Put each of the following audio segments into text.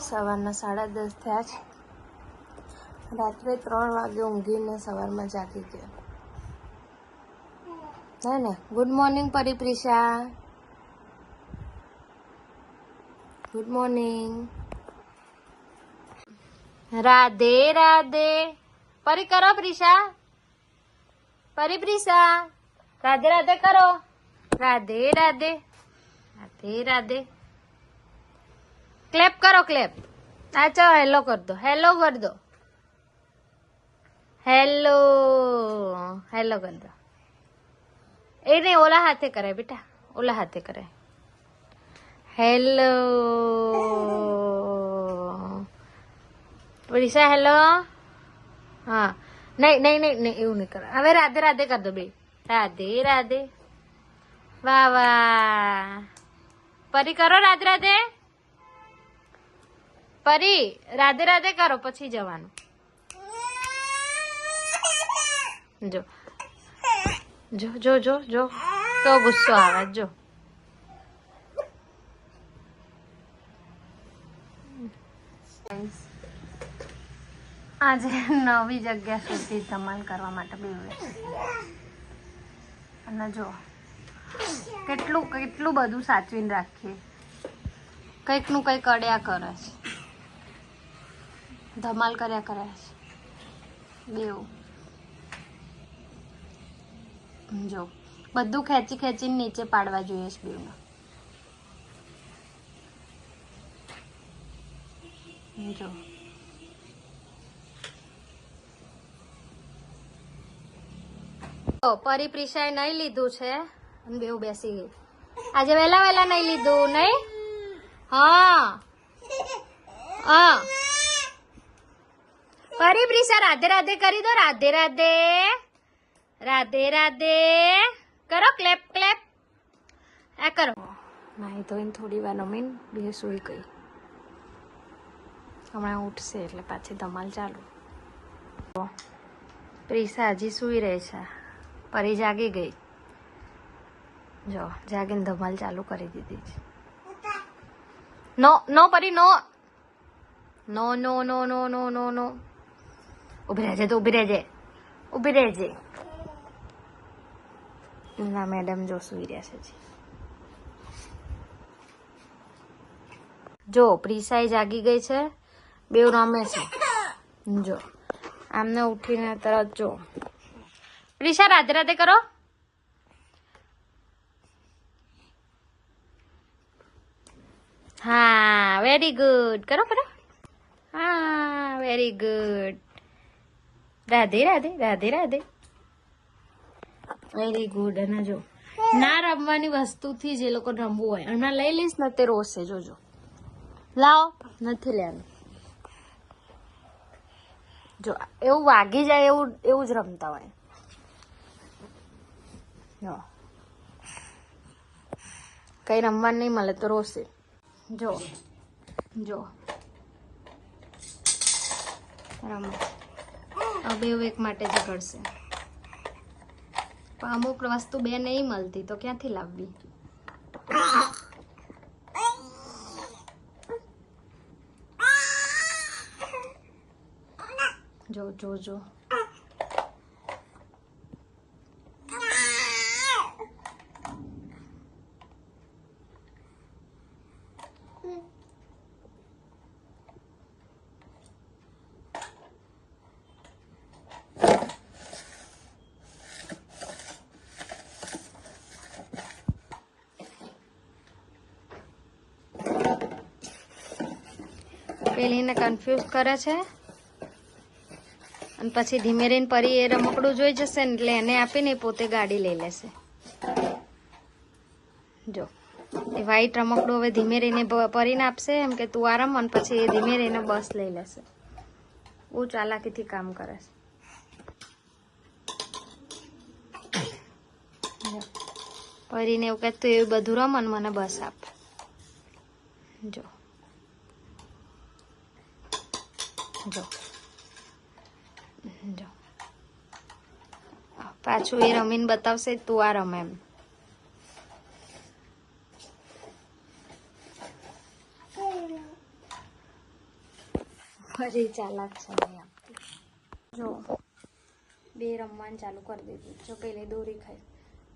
સવારના 10:30 થયા છે. રાત્રે 3 વાગે ઊંઘીને સવારમાં જાગી ગયા. હે ને? Good morning Pariprisha. Good morning. Radhe Radhe. Pari કરો પ્રિશા. પરિપ્રિશા રાધે રાધે કરો. રાધે રાધે. રાધે રાધે. ક્લેપ કરો ક્લેપ. આ ચાલો હેલો કર દો. હેલો કર દો. હેલો હેલો કર દો. એ નહીં ઓલા હાથે કરાય બેટા. ઓલા હાથે કરાય. Hello Prisha hello. હા નહીં નહીં નહીં નહીં એવું નહીં કરો. હવે રાધે રાધે કર દો બે. રાધે રાધે. વાહ વાહ. પરી કરો રાધે રાધે. પરી રાધે રાધે કરો પછી જવાનું. જો જો જો જો જો તો ગુસ્સો આવે. જો આજે નવી જગ્યા સુધી ધમાલ કરવા માટે બેવે અને જો કેટલું કેટલું બધું સાચવીને રાખીએ. કંઈક નું કંઈક અડ્યા કરે છે. ધમાલ કર્યા કરે છે બેવું. જો બધું ખેંચી ખેંચીને નીચે પાડવા જોઈએ છે બેવને. જો પરિપ્રિશાએ નહીં લીધું છે અને બેવ બેસી ગઈ. આજે વહેલા વહેલા નહીં લીધું નહીં. હા હા પરિપ્રિશા રાધે રાધે કરી દો. રાધે રાધે. રાધે રાધે કરો. Clap clap. આ કરો. નાહી ધોઈને થોડી વાર રમીને બે સુઈ ગઈ. હમણાં ઉઠશે એટલે પાછી ધમાલ ચાલુ. પ્રિશા હજી સુઈ રહે છે. પરી જાગી ગઈ. જો જાગીને ધમાલ ચાલુ કરી દીધી છે. નો નો પરી નો નો નો નો નો નો નો નો. ઉભી રહેજે તો ઉભી રહેજે. ઉભી રહેજે. ના મેડમ જો સુઈ રહ્યા છે. જો પ્રિશાએ જાગી ગઈ છે. બેવ રમે છે. જો આમને ઉઠીને તરત જો પ્રિશા રાધે રાધે કરો. હા વેરી ગુડ. કરો કરો. હા very good. Radhe Radhe. Radhe Radhe. Very good. અને જો ના રમવાની વસ્તુથી જે લોકો રમવું હોય હમણાં લઈ લઈશ ને તે રોશે. જોજો લાવો. નથી લેવાનું. જો એવું વાગી જાય એવું એવું જ રમતા હોય. જો કઈ રમવા નહીં મળે તો રોશે. જો જો રમો. હવે એક માટે જ કરશે. પણ અમુક વસ્તુ બે નહીં મળતી તો ક્યાંથી લાવવી. જો જો જો પેલીને કન્ફ્યુઝ કરે છે અને પછી ધીમે રહીને પરી એ રમકડું જોઈ જશે ને એટલે એને આપીને પોતે ગાડી લઈ લેશે. જો એ વ્હાઈટ રમકડું હવે ધીમે રહીને પરીને આપશે એમ કે તું આ રમ અને પછી એ ધીમે રહીને બસ લઈ લેશે. બહુ ચાલાકીથી કામ કરે છે. પરીને એવું કહે તું એવું બધું રમ અને મને બસ આપ. જો જો જો પાછું એ રમીને બતાવશે તું આ રમ એમ. પરી ચાલાક છે નહીં આપતી. જો બે રમવાનું ચાલુ કરી દીધું. જો પેલી દોરી ખાઈ.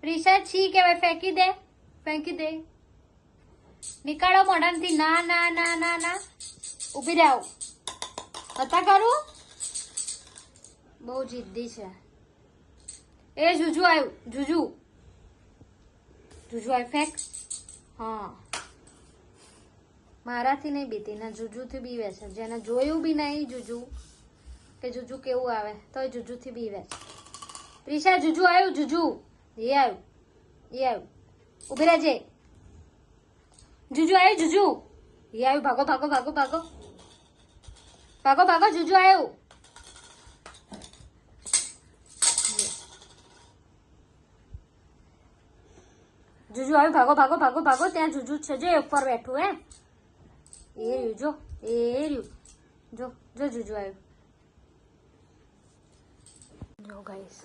પ્રિશા છી કહેવાય, ફેંકી દે, ફેંકી દે. નીકાળો મોઢામાંથી. ના ના ના ના ના, ઊભી રહો. હતા કરું, બહુ જિદ્દી છે. એ જુજુ આવ્યું, જુજુ જુજુ આવ્યું, ફેંક. હા, મારાથી નહીં બીતી ને જુજુથી બીવે છે. જેને જોયું બી નહીં જુજુ કે જુજુ કેવું આવે તો એ જુજુથી બીવે છે. પ્રિશા જુજુ આવ્યું, જુજુ એ આવ્યું, એ આવ્યું. ઊભી રહેજે. જુજુ આવ્યું, જુજુ એ આવ્યું. ભાગો ભાગો ભાગો ભાગો ભાગો ભાગો, જુજુ આવ્યું. જુજુ આવ્યું, ભાગો ભાગો ભાગો ભાગો. ત્યાં જુજુ છે જે ઉપર બેઠું. હે એ રહ્યું, જો એ રહ્યું, જો જો જુજુ આવ્યું. જો ગાઈસ,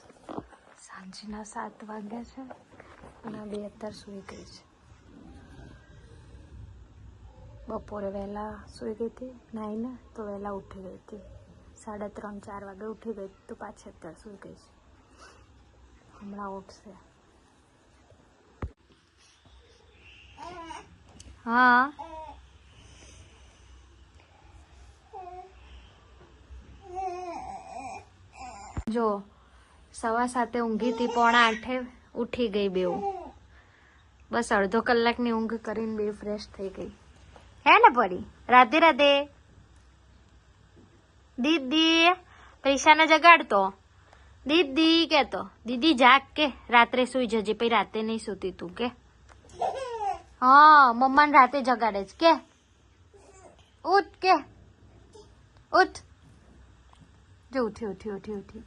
સાંજના 7 વાગ્યા છે અને બે અત્યારે સૂઈ ગઈ છે. બપોરે વહેલા સૂઈ ગઈ હતી નાઈને, તો વહેલા ઉઠી ગઈ હતી. 3:30-4 વાગે ઉઠી ગઈ તો પાછી અત્યારે સૂઈ ગઈ છે. હમણાં ઉઠશે. હા, જો 7:15 ઊંઘી હતી, 7:45 ઉઠી ગઈ બેઉ. બસ અડધો કલાકની ઊંઘ કરીને બે ફ્રેશ થઈ ગઈ. હે ને પડી? રાધે રાધે. દીદી પૈસાને જગાડતો. દીદી કેતો, દીદી જાગ કે રાત્રે સુઈ જજે, પછી રાતે નહીં સુતી તું કે. હા, મમ્માને રાતે જગાડે છે કે. ઉઠ કે, ઉઠ. જો ઉઠી ઉઠી ઉઠી ઉઠી.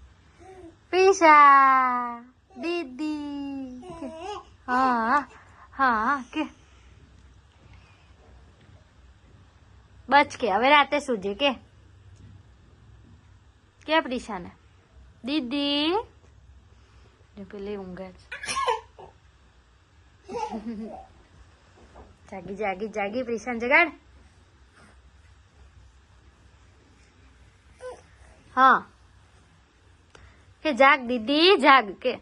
પૈસા દીદી. હા હા કે. બચ કે હવે રાતે સુજે કે. કે પ્રિશાને દીદી જો પેલી ઊંઘે છે. જાગી જાગી જાગી, પ્રિશાને જગાડ. હા કે જાગ દીદી જાગ કે.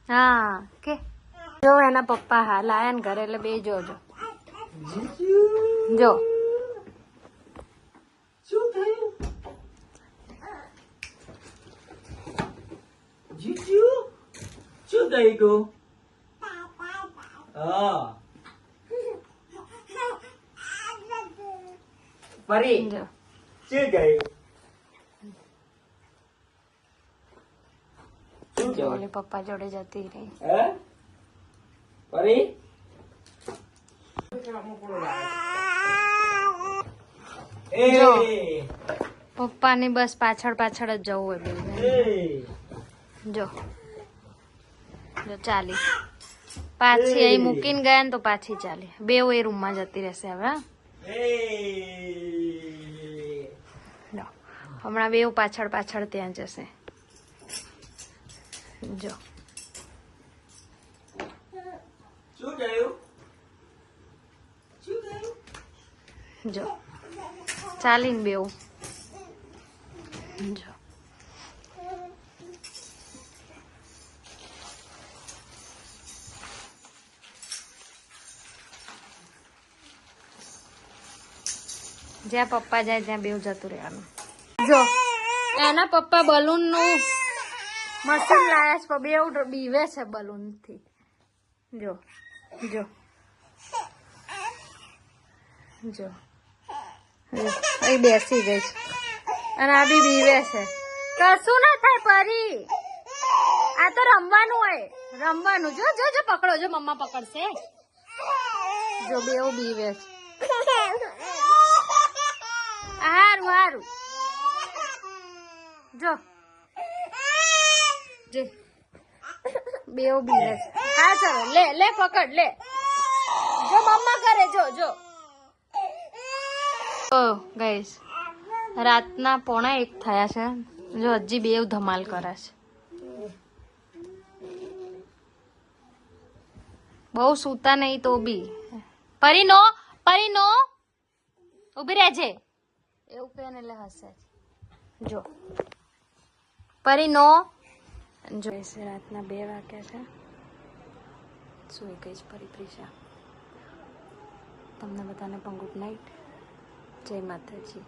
હા કે. જો એના પપ્પા હાલ આયા ને ઘરે, એટલે બે જોજો. જો શું થયું? જીજુ શું થઈ ગયું? હા પરી જો શું થયું? શું જો થયું? ઓલી પપ્પા જોડે જતી રહી. હે પરી જો. એ પપ્પાની બસ પાછળ પાછળ જ જવું હોય બેઉને. એ જો જો ચાલી પાછી અહીં મૂકીને ગયા ને તો પાછી ચાલી. બેઉ એ રૂમમાં જતી રહેશે હવે. હા? એ લો, હમણાં બેઉ પાછળ પાછળ ત્યાં જશે. જો શું થયું? શું થયું? જો ચાલીને બેઉ. જો જ્યાં પપ્પા જાય ત્યાં બેઉ જતું રહેવાનું. જો એના પપ્પા બલૂન નું મશીન લાયા છે, બેઉ બીવે છે બલૂન થી. જો જો જો અહીં બેસી ગઈ છે અને આ બી બીવે છે. કશું ના થાય પરી, આ તો રમવાનું હોય, રમવાનું. જો જો જો પકડો, જો મમ્મા પકડશે. જો બેઉ બીવે છે. હારું હારું. જો જો બેઉ બીવે છે. હા ચાલો લે લે પકડ લે. જો મમ્મા કરે, જો જો. ઓ ગાઈસ, રાતના 1:45 થયા છે. જો હજી બેઉ ધમાલ કરે છે. બહુ સૂતા નહીં તો બી. પરી નો પરી નો ઉભી રહેજે એવું કહે ને એટલે હસે જો પરી નો જો રાતના 2 વાગ્યા છે સુઈ ગઈ છે પરી પ્રિશા તમને બધાને પણ ગુડ નાઇટ જય માતાજી